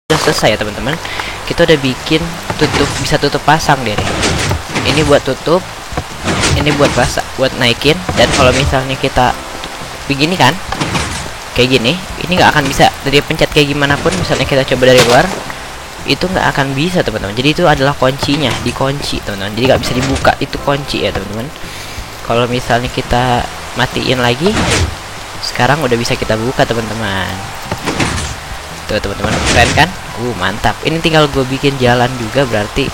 udah selesai ya teman-teman. Kita udah bikin tutup, bisa tutup pasang deh. Ini buat tutup, ini buat pasang, buat naikin. Dan kalau misalnya kita begini kan, kayak gini, ini nggak akan bisa dari pencet kayak gimana pun. Misalnya kita coba dari luar, itu nggak akan bisa teman-teman. Jadi itu adalah kuncinya, dikunci teman-teman. Jadi nggak bisa dibuka, itu kunci ya teman-teman. Kalau misalnya kita matiin lagi, sekarang udah bisa kita buka teman-teman. Tuh teman-teman, keren kan? Mantap. Ini tinggal gue bikin jalan juga berarti.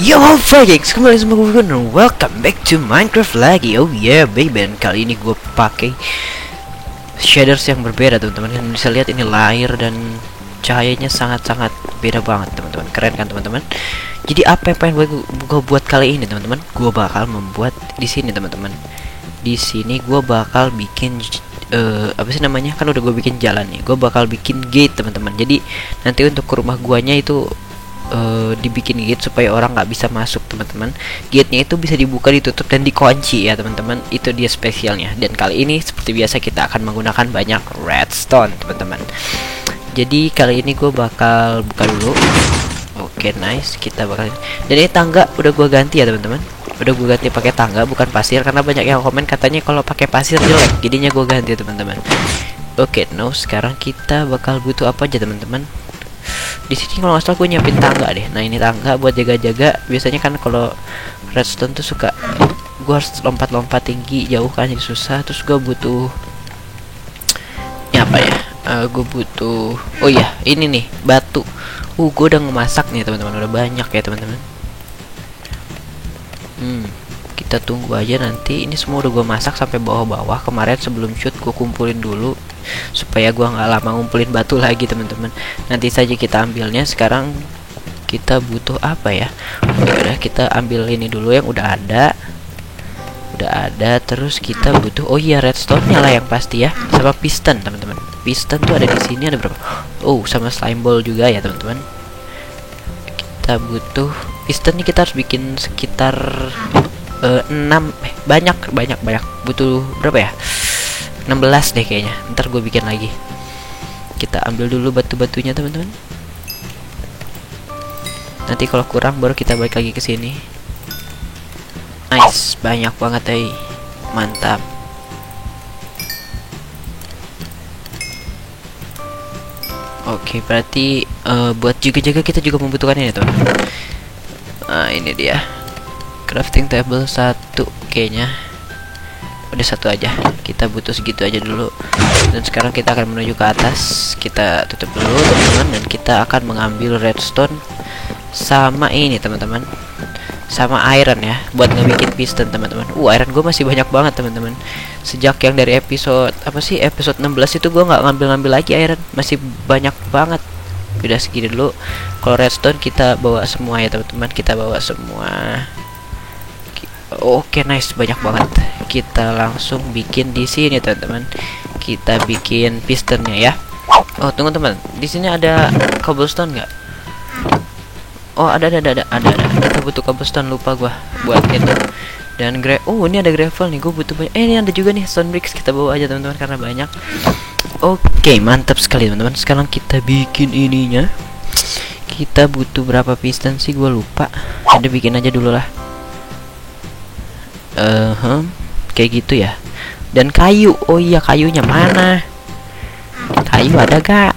Yo Vikings, kembali sama gue dan welcome back to Minecraft lagi. Oh yeah baby, dan kali ini gue pakai shaders yang berbeda teman-teman. Kalian bisa lihat ini layar dan cahayanya sangat-sangat beda banget teman-teman. Keren kan teman-teman? Jadi apa yang pengen gue buat kali ini teman-teman? Gue bakal membuat di sini teman-teman. Di sini gue bakal bikin apa sih namanya? Kan udah gue bikin jalan nih. Gue bakal bikin gate teman-teman. Jadi nanti untuk ke rumah guanya itu dibikin gate supaya orang nggak bisa masuk teman-teman. Gate-nya itu bisa dibuka, ditutup, dan dikunci ya teman-teman. Itu dia spesialnya. Dan kali ini seperti biasa kita akan menggunakan banyak redstone teman-teman. Jadi kali ini gue bakal buka dulu. Oke, nice. Kita bakal, dan ini tangga udah gue ganti ya teman-teman. Udah gue ganti pakai tangga bukan pasir, karena banyak yang komen katanya kalau pakai pasir jelek. Jadinya gue ganti teman-teman. Oke, sekarang kita bakal butuh apa aja teman-teman? Di sini kalau nggak salah gue nyiapin tangga deh. Nah ini tangga buat jaga-jaga. Biasanya kan kalau redstone tuh suka gue harus lompat-lompat tinggi jauh kan, jadi susah. Terus gue butuh apa ya? Gue butuh, oh iya ini nih batu. Gue udah ngemasak nih teman-teman, udah banyak ya teman-teman. Kita tunggu aja nanti. Ini semua udah gue masak sampai bawah-bawah. Kemarin sebelum shoot gue kumpulin dulu supaya gua nggak lama ngumpulin batu lagi teman-teman. Nanti saja kita ambilnya. Sekarang kita butuh apa ya? Udah kita ambil ini dulu yang udah ada. Terus kita butuh, oh iya redstone-nya lah yang pasti ya, sama piston teman-teman. Piston tuh ada di sini, ada berapa? Sama slime ball juga ya teman-teman. Kita butuh piston nih, kita harus bikin sekitar 6 banyak. Butuh berapa ya? 16 deh kayaknya. Ntar gue bikin lagi. Kita ambil dulu batu-batunya teman-teman. Nanti kalau kurang baru kita balik lagi ke sini. Nice, banyak banget mantap. Oke, berarti buat jaga-jaga kita juga membutuhkan ini teman-teman. Nah ini dia, crafting table 1 kayaknya. Udah 1 aja, kita butuh segitu aja dulu. Dan sekarang kita akan menuju ke atas. Kita tutup dulu teman-teman, dan kita akan mengambil redstone sama ini teman-teman, sama iron ya, buat ngebikin piston teman-teman. Iron gue masih banyak banget teman-teman. Sejak yang dari episode episode 16 itu gue nggak ngambil lagi iron, masih banyak banget. Udah segini dulu. Kalau redstone kita bawa semua ya teman-teman, kita bawa semua. Oke, nice, banyak banget. Kita langsung bikin di sini teman-teman. Kita bikin pistonnya ya. Tunggu teman, di sini ada cobblestone nggak? Ada. Kita butuh cobblestone, lupa gua buat itu. Dan ini ada gravel nih, gue butuh banyak. Ini ada juga nih stone bricks, kita bawa aja teman-teman karena banyak. Oke, mantap sekali teman-teman. Sekarang kita bikin ininya. Kita butuh berapa piston sih, gue lupa. Ada, bikin aja dulu lah. Kayak gitu ya. Dan kayu, kayunya mana? Kayu ada gak?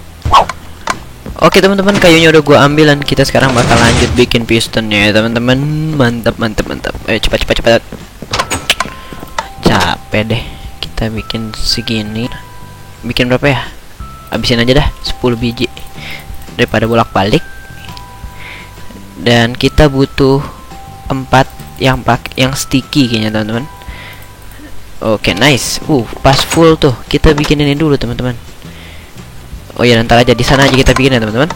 Oke teman-teman, kayunya udah gua ambil, dan kita sekarang bakal lanjut bikin pistonnya ya teman-teman. Mantap. Ayo cepat. Capek deh. Kita bikin segini. Bikin berapa ya? Habisin aja dah, 10 biji daripada bolak-balik. Dan kita butuh 4 yang sticky kayaknya teman-teman. Oke, nice. Pas full tuh. Kita bikin ini dulu teman-teman. Ntar aja di sana aja kita bikin ya teman-teman.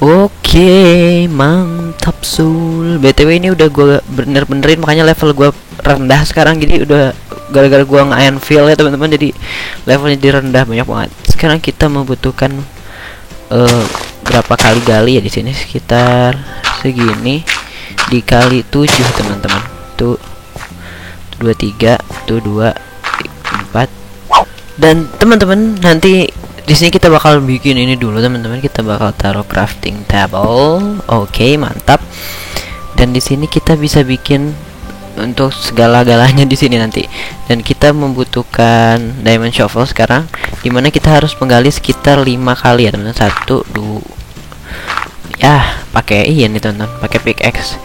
Oke, mantap sul. BTW ini udah gue benerin, makanya level gue rendah sekarang. Jadi udah gara-gara gue nge-anvil ya teman-teman, jadi levelnya direndah banyak banget. Sekarang kita membutuhkan berapa kali gali ya di sini? Sekitar segini dikali 7 teman-teman. Tuh 2 3 tuh 2 4. Dan teman-teman nanti di sini kita bakal bikin ini dulu teman-teman, kita bakal taruh crafting table. Oke, mantap. Dan di sini kita bisa bikin untuk segala-galanya di sini nanti. Dan kita membutuhkan diamond shovel sekarang, dimana kita harus menggali sekitar 5 kali ya teman-teman. 1 2 ya, pakai ini teman-teman, pakai pickaxe.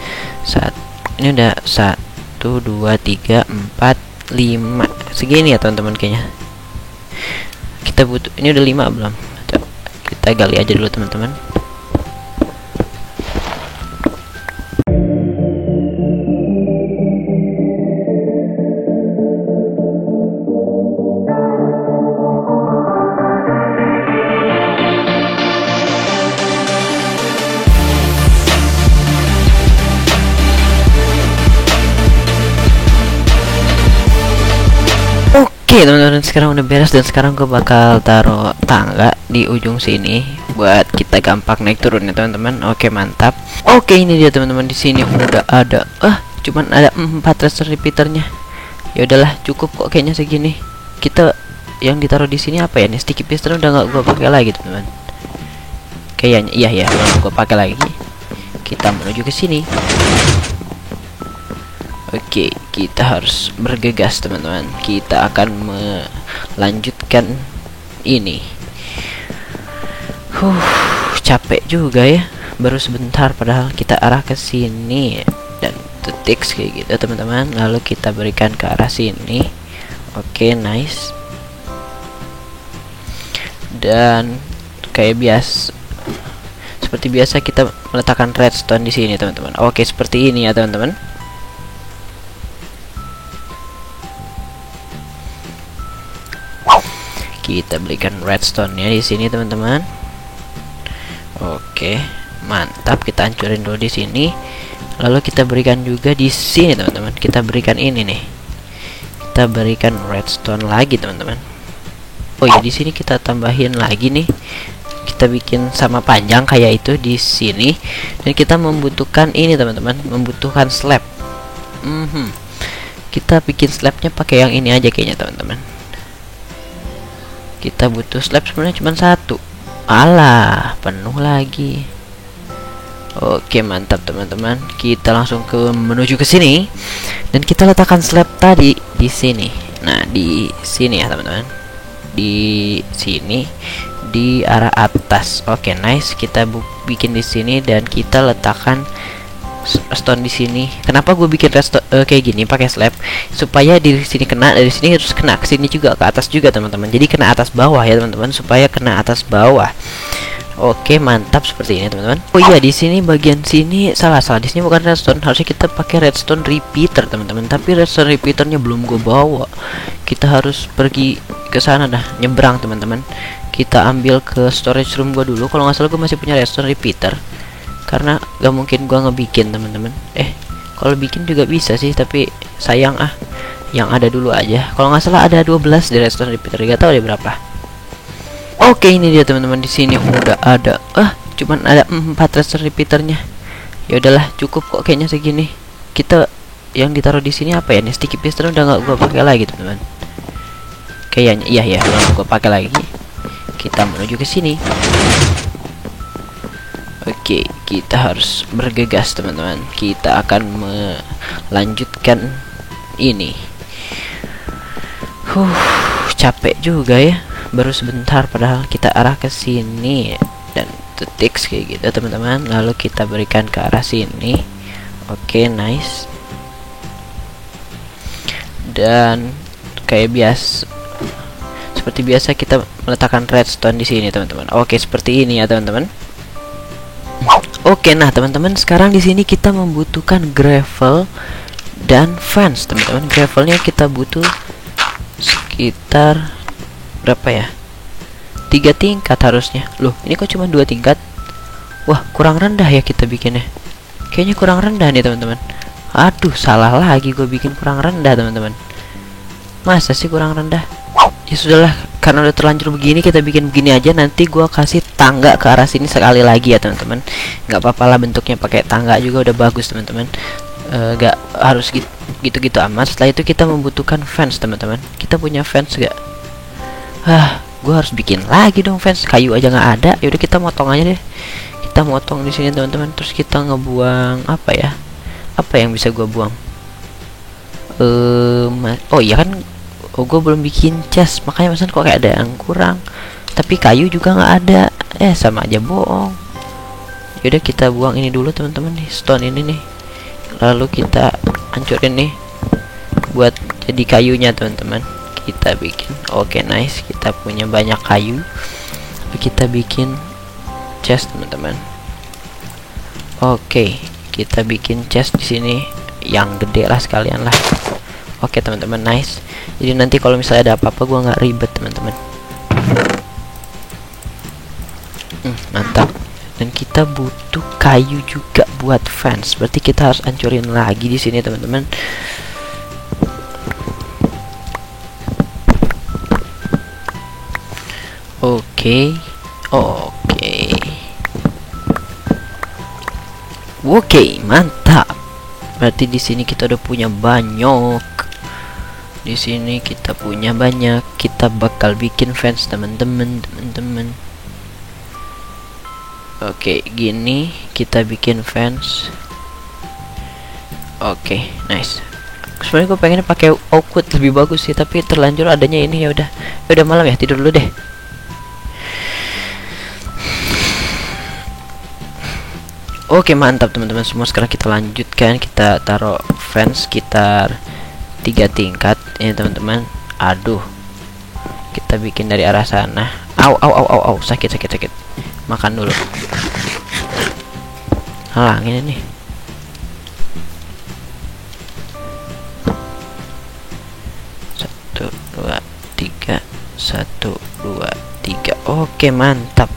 Ini udah 1 2 3 4 5 segini ya teman-teman kayaknya. Kita butuh, ini udah 5 belum? Coba kita gali aja dulu teman-teman. Oke teman-teman, sekarang udah beres dan sekarang gue bakal taruh tangga di ujung sini buat kita gampang naik turun ya teman-teman. Oke, mantap. Oke, ini dia teman-teman, di sini udah ada cuman ada 4 redstone repeaternya. Ya udahlah, cukup kok kayaknya segini. Kita yang ditaruh di sini apa ya nih, sticky piston udah nggak gue pakai lagi teman-teman. Kayaknya iya ya, gue pakai lagi. Kita menuju ke sini. Oke, kita harus bergegas teman-teman. Kita akan melanjutkan ini. Capek juga ya. Baru sebentar padahal kita arah ke sini dan detik kayak gitu teman-teman. Lalu kita berikan ke arah sini. Oke, nice. Dan kayak seperti biasa kita meletakkan redstone di sini teman-teman. Oke, seperti ini ya teman-teman. Kita berikan redstone-nya di sini teman-teman. Oke, mantap. Kita hancurin dulu di sini. Lalu kita berikan juga di sini teman-teman. Kita berikan ini nih. Kita berikan redstone lagi teman-teman. Oh ya, di sini kita tambahin lagi nih. Kita bikin sama panjang kayak itu di sini. Dan kita membutuhkan ini teman-teman, membutuhkan slab. Kita bikin slabnya pakai yang ini aja kayaknya teman-teman. Kita butuh slab sebenarnya cuma 1. Alah, penuh lagi. Oke, mantap teman-teman. Kita langsung menuju ke sini dan kita letakkan slab tadi di sini. Nah, di sini ya teman-teman. Di sini di arah atas. Oke, nice. Kita bikin di sini dan kita letakkan stone di sini. Kenapa gue bikin redstone kayak gini pakai slab? Supaya di sini kena, dari sini harus kena ke sini juga, ke atas juga teman-teman. Jadi kena atas bawah ya teman-teman, supaya kena atas bawah. Oke, mantap seperti ini teman-teman. Oh iya, di sini bagian sini salah. Di sini bukan redstone, harusnya kita pakai redstone repeater teman-teman. Tapi redstone repeaternya belum gue bawa. Kita harus pergi ke sana dah, nyebrang teman-teman. Kita ambil ke storage room gue dulu. Kalau nggak salah gue masih punya redstone repeater. Karena gak mungkin gua ngebikin teman-teman. Kalau bikin juga bisa sih, tapi sayang yang ada dulu aja. Kalau nggak salah ada 12 di redstone repeater, gak tahu deh berapa. Oke, ini dia teman-teman, di sini udah ada cuman ada 4 redstone repeaternya. Ya udahlah, cukup kok kayaknya segini. Kita yang ditaruh di sini apa ya nih, sticky piston udah nggak gua pakai lagi teman-teman. Kayaknya iya ya, gua pakai lagi. Kita menuju ke sini. Oke, kita harus bergegas teman-teman. Kita akan melanjutkan ini. Capek juga ya. Baru sebentar padahal kita arah ke sini dan detik kayak gitu teman-teman. Lalu kita berikan ke arah sini. Oke, nice. Dan kayak seperti biasa kita meletakkan redstone di sini teman-teman. Oke, seperti ini ya teman-teman. Oke, nah teman-teman, sekarang di sini kita membutuhkan gravel dan fence teman-teman. Gravelnya kita butuh sekitar berapa ya? 3 tingkat harusnya. Loh, ini kok cuma 2 tingkat? Wah, kurang rendah ya kita bikinnya. Kayaknya kurang rendah nih teman-teman. Aduh, salah lagi gue bikin kurang rendah teman-teman. Masa sih kurang rendah? Ya sudahlah, karena udah terlanjur begini, kita bikin begini aja. Nanti gua kasih tangga ke arah sini sekali lagi ya teman-teman. Nggak apa-apa lah bentuknya pakai tangga juga udah bagus teman-teman. Gak harus gitu-gitu amat. Setelah itu kita membutuhkan fence, teman-teman. Kita punya fence gak? Gue harus bikin lagi dong fence. Kayu aja nggak ada. Yaudah kita motong aja deh. Kita motong di sini, teman-teman. Terus kita ngebuang apa ya? Apa yang bisa gue buang? Oh iya kan, gue belum bikin chest, makanya pesan kok kayak ada yang kurang. Tapi kayu juga nggak ada. Sama aja bohong. Yaudah kita buang ini dulu, teman-teman, nih stone ini nih. Lalu kita hancurin nih buat jadi kayunya, teman-teman. Kita bikin. Oke, nice. Kita punya banyak kayu. Lalu kita bikin chest, teman-teman. Oke, kita bikin chest di sini yang gede lah sekalian lah. Oke, teman-teman, nice. Jadi nanti kalau misalnya ada apa-apa gua nggak ribet, teman-teman. Mantap. Dan kita butuh kayu juga buat fence. Berarti kita harus hancurin lagi di sini, teman-teman. Oke. Oke, mantap. Berarti di sini kita udah punya banyak. Di sini kita punya banyak. Kita bakal bikin fence, teman-teman. Oke, gini kita bikin fence. Oke, nice. Sebenarnya gue pengen pakai oakwood lebih bagus sih, tapi terlanjur adanya ini. Ya udah malam ya, tidur dulu deh. Oke, mantap teman-teman semua. Sekarang kita lanjutkan. Kita taruh fence sekitar 3 tingkat ini, teman-teman. Aduh, kita bikin dari arah sana. Au, sakit. Makan dulu. Halangin ini. Satu, dua, tiga. Oke, mantap.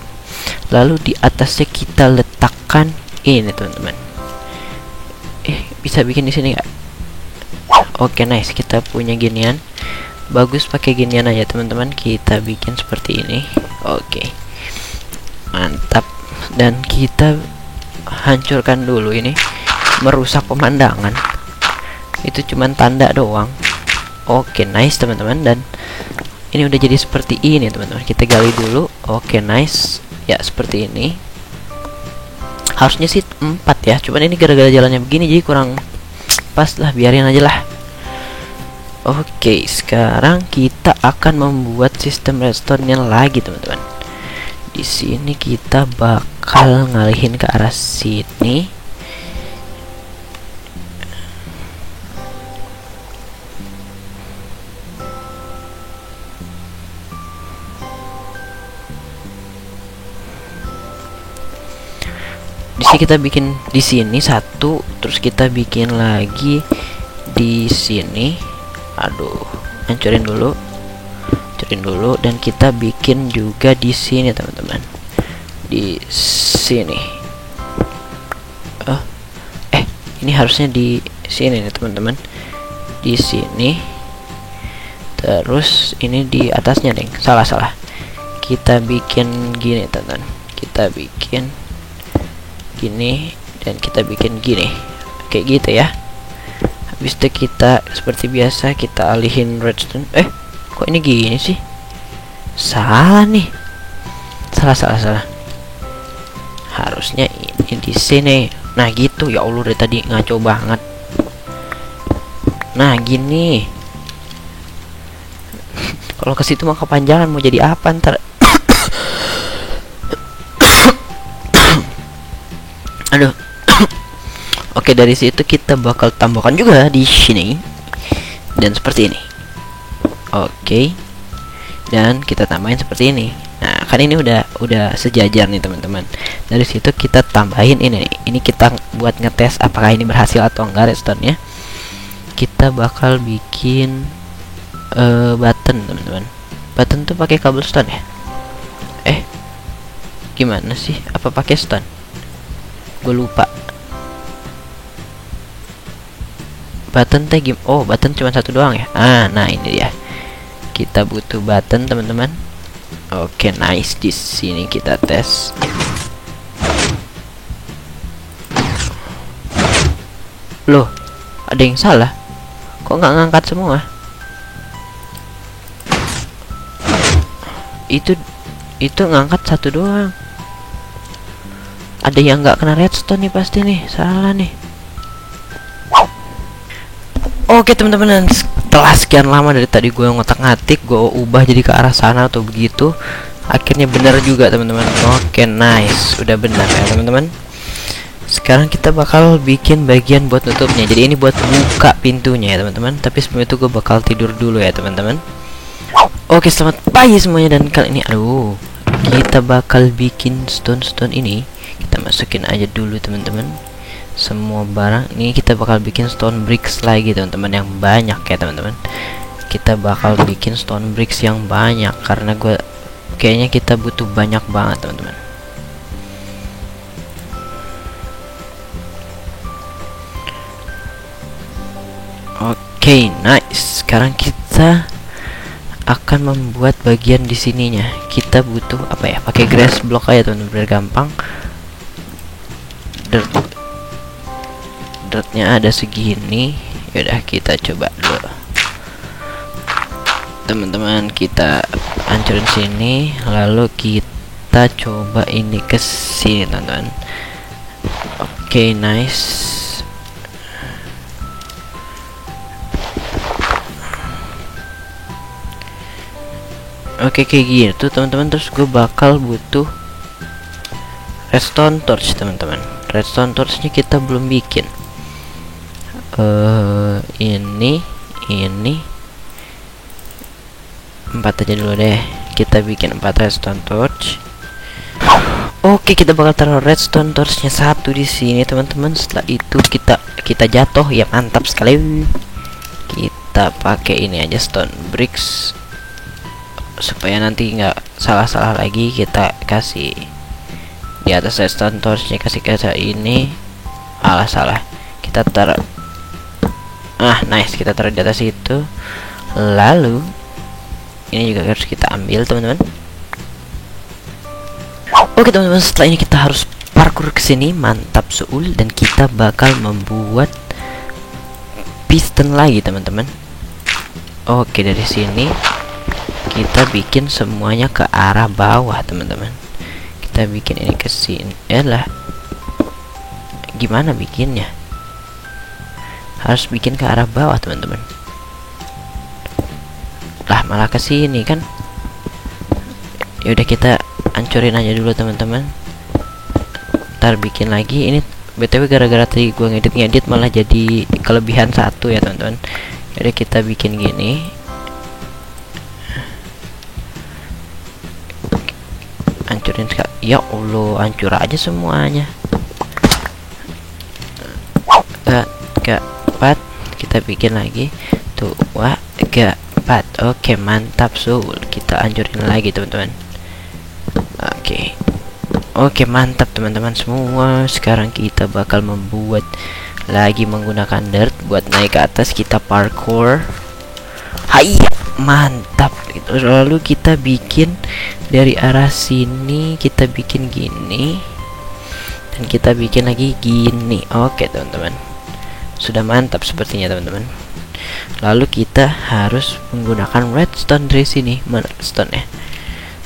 Lalu di atasnya kita letakkan ini, teman-teman. Bisa bikin di sini nggak? Oke, nice. Kita punya ginian. Bagus, pakai ginian aja, teman-teman. Kita bikin seperti ini. Oke, mantap. Dan kita hancurkan dulu ini. Merusak pemandangan. Itu cuman tanda doang. Oke, nice, teman-teman. Dan ini udah jadi seperti ini, teman-teman. Kita gali dulu. Oke, nice. Ya, seperti ini. Harusnya sih 4 ya. Cuman ini gara-gara jalannya begini jadi kurang pas lah. Biarin aja lah. Oke, sekarang kita akan membuat sistem redstone-nya lagi, teman-teman. Di sini kita bakal ngalihin ke arah sini. Di sini kita bikin di sini satu, terus kita bikin lagi di sini. Aduh, hancurin dulu, dan kita bikin juga di sini, teman-teman. Di sini. Ini harusnya di sini nih, teman-teman. Di sini. Terus ini di atasnya, deng. Salah. Kita bikin gini, teman-teman. Kita bikin gini dan kita bikin gini. Kayak gitu ya. Habis itu kita seperti biasa kita alihin redstone. Kok ini gini sih? Salah nih. Salah. Harusnya ini di sini. Nah, gitu. Ya Allah, dari tadi ngaco banget. Nah, gini. Kalau ke situ mah kepanjangan, mau jadi apa ntar? Aduh. Oke, dari situ kita bakal tambahkan juga di sini. Dan seperti ini. Oke. Dan kita tambahin seperti ini. Nah, kan ini udah sejajar nih, teman-teman. Dari situ kita tambahin ini nih. Ini kita buat ngetes apakah ini berhasil atau enggak redstone-nya. Kita bakal bikin button, teman-teman. Button tuh pakai cobblestone ya? Gimana sih? Apa pakai stone? Gue lupa. Button teh button cuma satu doang ya. Nah ini dia. Kita butuh button, teman-teman. Oke, nice. Di sini kita tes. Loh, Ada yang salah? Kok nggak ngangkat semua? Itu ngangkat satu doang. Ada yang nggak kena redstone nih pasti nih. Salah nih. Oke teman-teman, setelah sekian lama dari tadi gue ngotak-ngatik, gue ubah jadi ke arah sana atau begitu, akhirnya benar juga teman-teman. Oke, nice, udah benar ya teman-teman. Sekarang kita bakal bikin bagian buat nutupnya. Jadi ini buat buka pintunya ya teman-teman. Tapi sebelum itu gue bakal tidur dulu ya teman-teman. Oke, selamat pagi semuanya. Dan kali ini kita bakal bikin stone ini. Kita masukin aja dulu teman-teman semua barang. Ini kita bakal bikin stone bricks lagi teman-teman, yang banyak ya teman-teman. Kita bakal bikin stone bricks yang banyak karena kayaknya kita butuh banyak banget teman-teman. Oke, nice. Sekarang kita akan membuat bagian di sininya. Kita butuh apa ya? Pakai grass block aja teman-teman, biar gampang. Dirtnya ada segini. Yaudah, kita coba dulu teman-teman. Kita hancurin sini, lalu kita coba ini ke sini teman-teman. Oke, nice. Oke, kayak gitu teman-teman. Terus gue bakal butuh redstone torch teman-teman. Redstone torchnya kita belum bikin. Ini 4 aja dulu deh. Kita bikin 4 redstone torch. Oke, kita bakal taruh redstone torchnya 1 di sini teman-teman. Setelah itu kita jatuh ya, mantap sekali. Kita pakai ini aja, stone bricks, supaya nanti nggak salah-salah lagi. Kita kasih di atas redstone torchnya, kasih ini. Alah, salah. Kita taruh, nice, kita taruh di atas itu. Lalu ini juga harus kita ambil teman-teman. Oke teman-teman, setelah ini kita harus parkour ke sini, mantap suul. Dan kita bakal membuat piston lagi teman-teman. Oke, dari sini kita bikin semuanya ke arah bawah teman-teman. Kita bikin ini ke sini. Yalah, gimana bikinnya? Harus bikin ke arah bawah teman-teman. Lah, malah ke sini kan. Ya udah, kita hancurin aja dulu teman-teman. Ntar bikin lagi. Ini BTW gara-gara tadi gua ngedit malah jadi kelebihan 1 ya teman-teman. Jadi kita bikin gini. Hancurin sekali. Ya Allah, hancur aja semuanya. 4, kita bikin lagi. 2, 3, 4. Oke, mantap sul. Kita hancurin lagi teman-teman. Oke, mantap teman-teman semua. Sekarang kita bakal membuat lagi menggunakan dirt buat naik ke atas. Kita parkour. Hai, mantap. Lalu kita bikin dari arah sini, kita bikin gini, dan kita bikin lagi gini. Oke teman-teman, sudah mantap sepertinya teman-teman. Lalu kita harus menggunakan redstone dari sini. Mana redstone ya?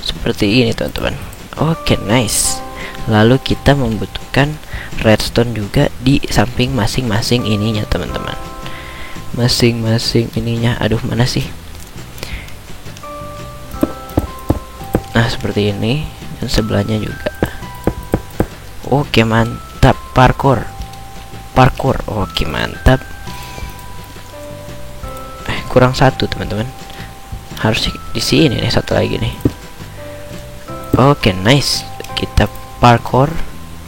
Seperti ini teman-teman. Oke, nice. Lalu kita membutuhkan redstone juga di samping masing-masing ininya teman-teman. Masing-masing ininya. Aduh, mana sih? Nah, seperti ini. Dan sebelahnya juga. Oke, mantap. Parkour. Oke, mantap. Kurang 1 teman-teman. Harus di sini nih, satu lagi nih. Oke, nice. Kita parkour.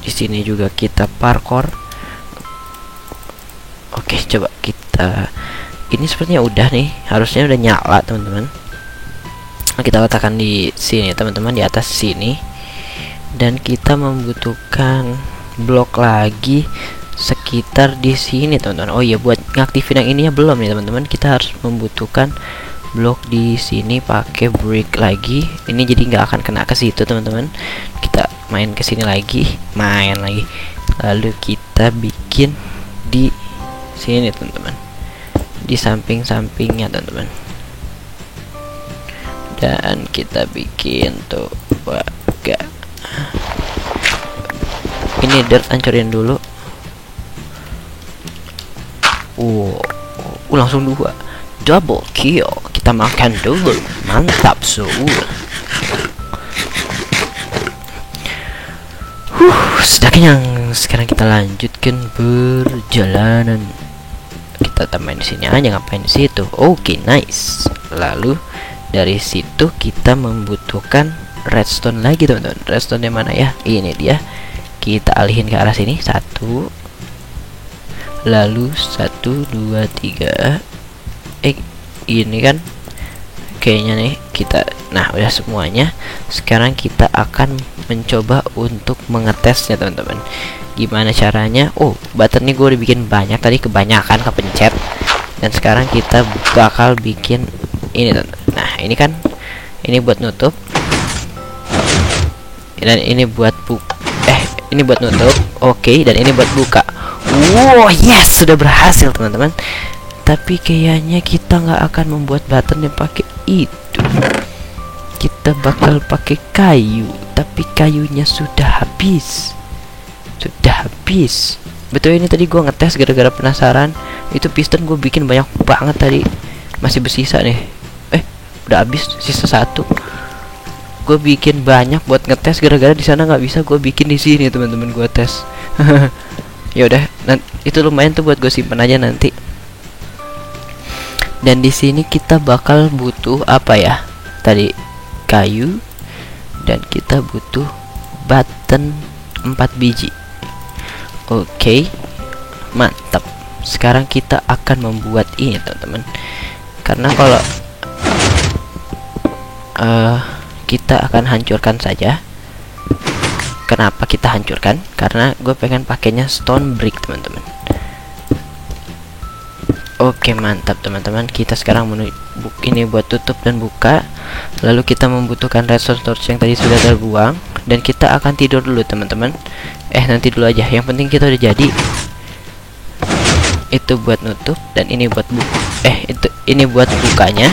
Di sini juga kita parkour. Oke, coba kita. Ini sepertinya udah nih. Harusnya udah nyala teman-teman. Kita letakkan di sini teman-teman, di atas sini. Dan kita membutuhkan blok lagi sekitar di sini teman-teman. Oh iya, buat ngaktifin yang ininya belum nih teman-teman. Kita harus membutuhkan blok di sini pakai brick lagi. Ini jadi nggak akan kena ke situ teman-teman. Kita main ke sini lagi, lalu kita bikin di sini teman-teman, di samping-sampingnya teman-teman. Dan kita bikin tuh waga. Ini dirt hancurin dulu. Langsung 2 double kill. Kita makan dulu, mantap Soul. Sudah kenyang. Sekarang kita lanjutkan perjalanan. Kita tambahin di sini aja, ngapain di situ? Oke, nice. Lalu dari situ kita membutuhkan redstone lagi teman-teman. Redstone yang mana ya? Ini dia. Kita alihin ke arah sini. 1, lalu 1 2 3. Ini kan kayaknya nih kita. Nah, udah semuanya. Sekarang kita akan mencoba untuk mengetesnya teman-teman. Gimana caranya? Button nih gue udah bikin banyak tadi, kebanyakan kepencet. Dan sekarang kita bakal bikin ini teman-teman. Nah, ini kan ini buat nutup. Dan ini buat ini buat nutup. Oke, dan ini buat buka. Wow, yes, sudah berhasil teman-teman. Tapi kayaknya kita nggak akan membuat button yang pakai itu. Kita bakal pakai kayu, tapi kayunya sudah habis. Betul, ini tadi gua ngetes gara-gara penasaran. Itu piston gue bikin banyak banget tadi. Masih bersisa nih. Udah habis, sisa 1. Gue bikin banyak buat ngetes gara-gara di sana nggak bisa, gue bikin di sini teman-teman, gue tes. Ya udah, itu lumayan tuh buat gue simpan aja nanti. Dan di sini kita bakal butuh apa ya? Tadi kayu, dan kita butuh button 4 biji. Oke, mantap. Sekarang kita akan membuat ini teman-teman. Karena kalau kita akan hancurkan saja. Kenapa kita hancurkan? Karena gue pengen pakainya stone brick teman-teman. Oke, mantap teman-teman. Kita sekarang ini buat tutup dan buka. Lalu kita membutuhkan redstone torch yang tadi sudah terbuang. Dan kita akan tidur dulu teman-teman. Nanti dulu aja. Yang penting kita udah jadi. Itu buat nutup, dan ini buat ini buat bukanya,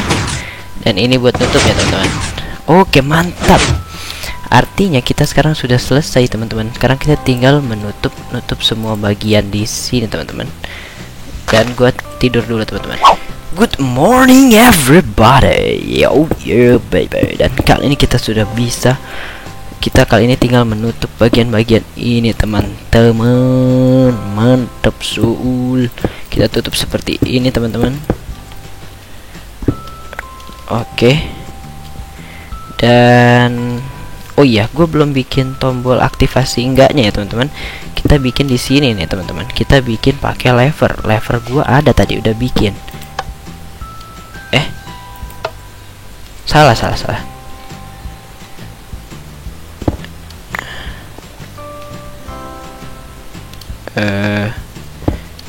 dan ini buat nutup ya teman-teman. Oke, mantap. Artinya kita sekarang sudah selesai teman-teman. Sekarang kita tinggal menutup semua bagian di sini teman-teman. Dan gua tidur dulu teman-teman. Good morning everybody. Yo baby. Dan kali ini kita sudah bisa. Kita kali ini tinggal menutup bagian-bagian ini teman-teman. Mantap Soul. Kita tutup seperti ini teman-teman. Oke. Dan oh iya, gue belum bikin tombol aktivasi enggaknya ya teman-teman. Kita bikin di sini nih teman-teman. Kita bikin pakai lever. Lever gue ada tadi, udah bikin. Salah.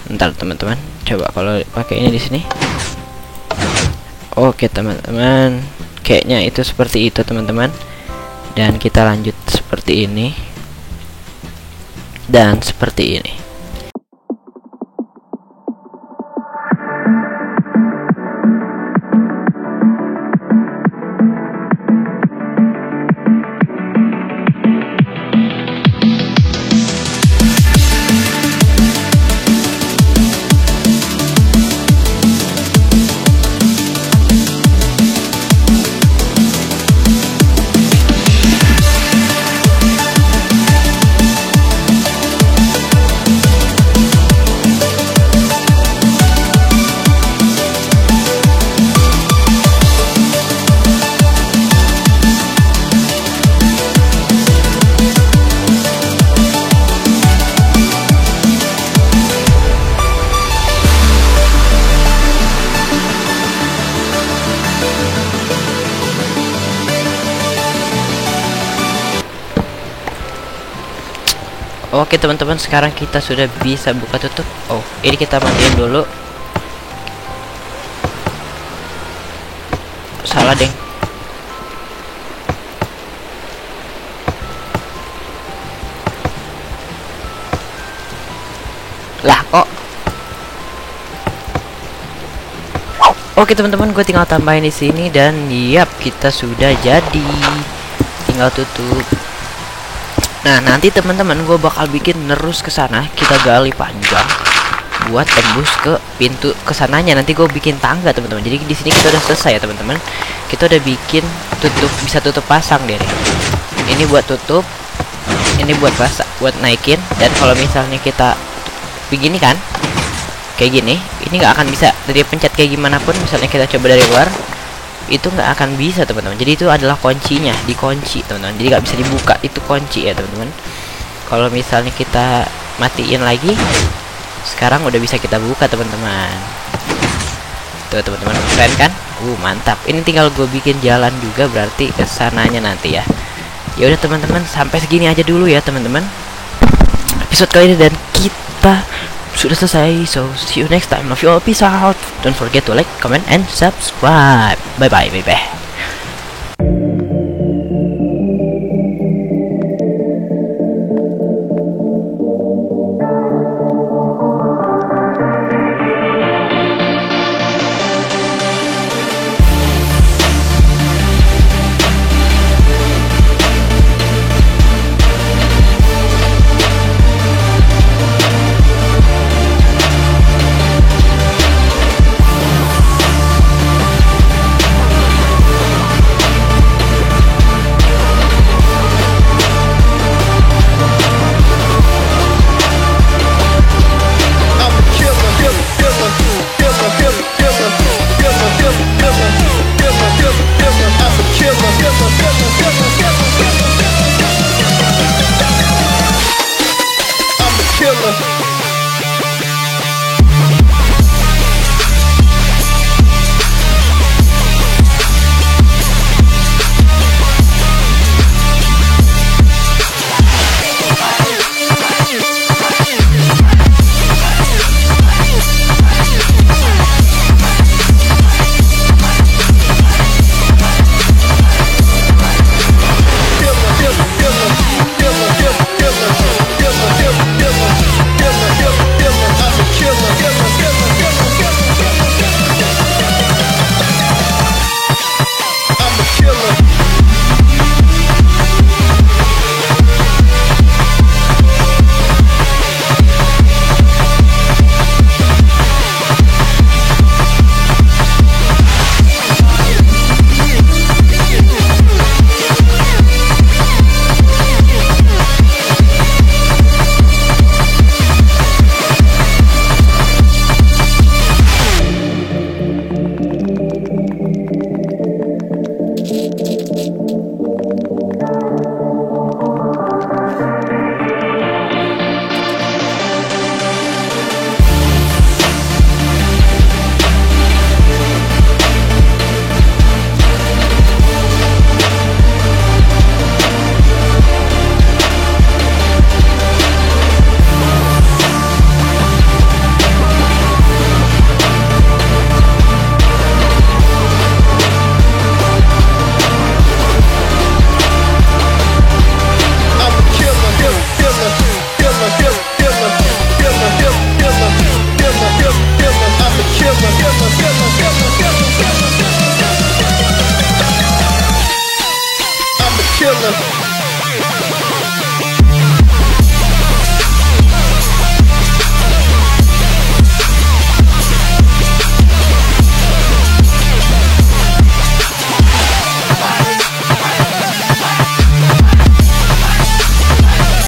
Bentar teman-teman. Coba kalau pakai ini di sini. Oke teman-teman. Kayaknya itu seperti itu teman-teman. Dan kita lanjut seperti ini. Dan seperti ini. Oke teman-teman, sekarang kita sudah bisa buka tutup. Oh, ini kita matiin dulu. Salah deng. Lah kok Oke teman-teman, gue tinggal tambahin di sini dan yap, kita sudah jadi. Tinggal tutup. Nah, nanti teman-teman gue bakal bikin nerus ke sana, kita gali panjang buat tembus ke pintu kesananya. Nanti gue bikin tangga teman-teman. Jadi di sini kita udah selesai ya teman-teman. Kita udah bikin tutup, bisa tutup pasang deh. Ini buat tutup, ini buat pasang, buat naikin. Dan kalau misalnya kita begini kan, kayak gini, ini nggak akan bisa dari pencet kayak gimana pun. Misalnya kita coba dari luar, itu nggak akan bisa teman-teman. Jadi itu adalah kuncinya, dikunci teman-teman. Jadi nggak bisa dibuka, itu kunci ya teman-teman. Kalau misalnya kita matiin lagi, sekarang udah bisa kita buka teman-teman. Tuh teman-teman, keren kan? Mantap. Ini tinggal gue bikin jalan juga, berarti kesananya nanti ya. Ya udah teman-teman, sampai segini aja dulu ya teman-teman episode kali ini, dan kita sudah selesai. So see you next time. Love you all. Peace out. Don't forget to like, comment, and subscribe. Bye bye.